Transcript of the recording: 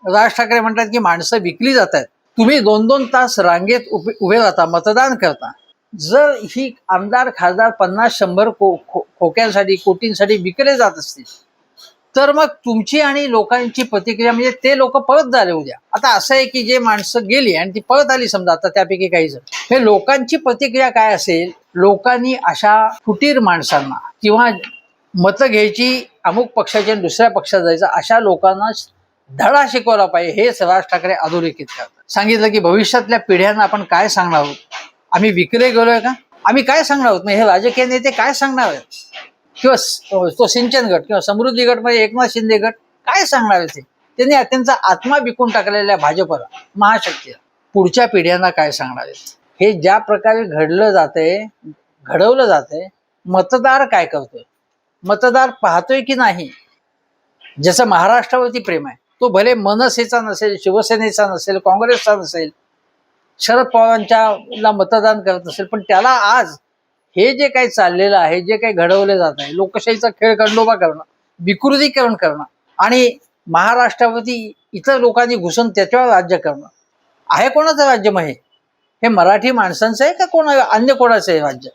राज ठाकरे म्हणतात की माणसं विकली जात आहेत. तुम्ही 2-2 तास रांगेत उभे राहता, मतदान करता. जर ही आमदार खासदार 50-100 खोक्यांसाठी कोटींसाठी विकले जात असतील, तर मग तुमची आणि लोकांची प्रतिक्रिया म्हणजे ते लोक पळत झाले उद्या. आता असं आहे की जे माणसं गेली आणि ती पळत आली समजा, आता त्यापैकी काही जण, हे लोकांची प्रतिक्रिया काय असेल? लोकांनी अशा फुटीर माणसांना किंवा मतं घ्यायची अमुक पक्षाच्या दुसऱ्या पक्षात जायचं अशा लोकांना धडा शिकवला पाहिजे. हेच राज ठाकरे अधोरेखित करतात. सांगितलं की भविष्यातल्या पिढ्यांना आपण काय सांगणार आहोत? आम्ही विकले गेलोय का? आम्ही काय सांगणार आहोत? हे राजकीय नेते काय सांगणार आहेत? किंवा तो सिंचन गट किंवा समृद्धी गट म्हणजे एकनाथ शिंदे गट काय सांगणार आहे? त्यांनी त्यांचा आत्मा विकून टाकलेल्या भाजपला, महाशक्तीला, पुढच्या पिढ्यांना काय सांगणार आहेत? हे ज्या प्रकारे घडलं जातंय, घडवलं जातंय, मतदार काय करतोय? मतदार पाहतोय की नाही? ज्याचं महाराष्ट्रावरती प्रेम आहे तो भले मनसेचा नसेल, शिवसेनेचा नसेल, काँग्रेसचा नसेल, शरद पवारांच्या मतदान करत असेल, पण त्याला आज हे जे काही चाललेलं आहे, जे काही घडवलं जात आहे, लोकशाहीचा खेळ खंडोबा करणं, विकृतीकरण करणं आणि महाराष्ट्रावरती इतर लोकांनी घुसून त्याच्यावर राज्य करणं, आहे कोणाचं राज्य? मग हे मराठी माणसांचं आहे का कोणा अन्य कोणाचं आहे राज्य?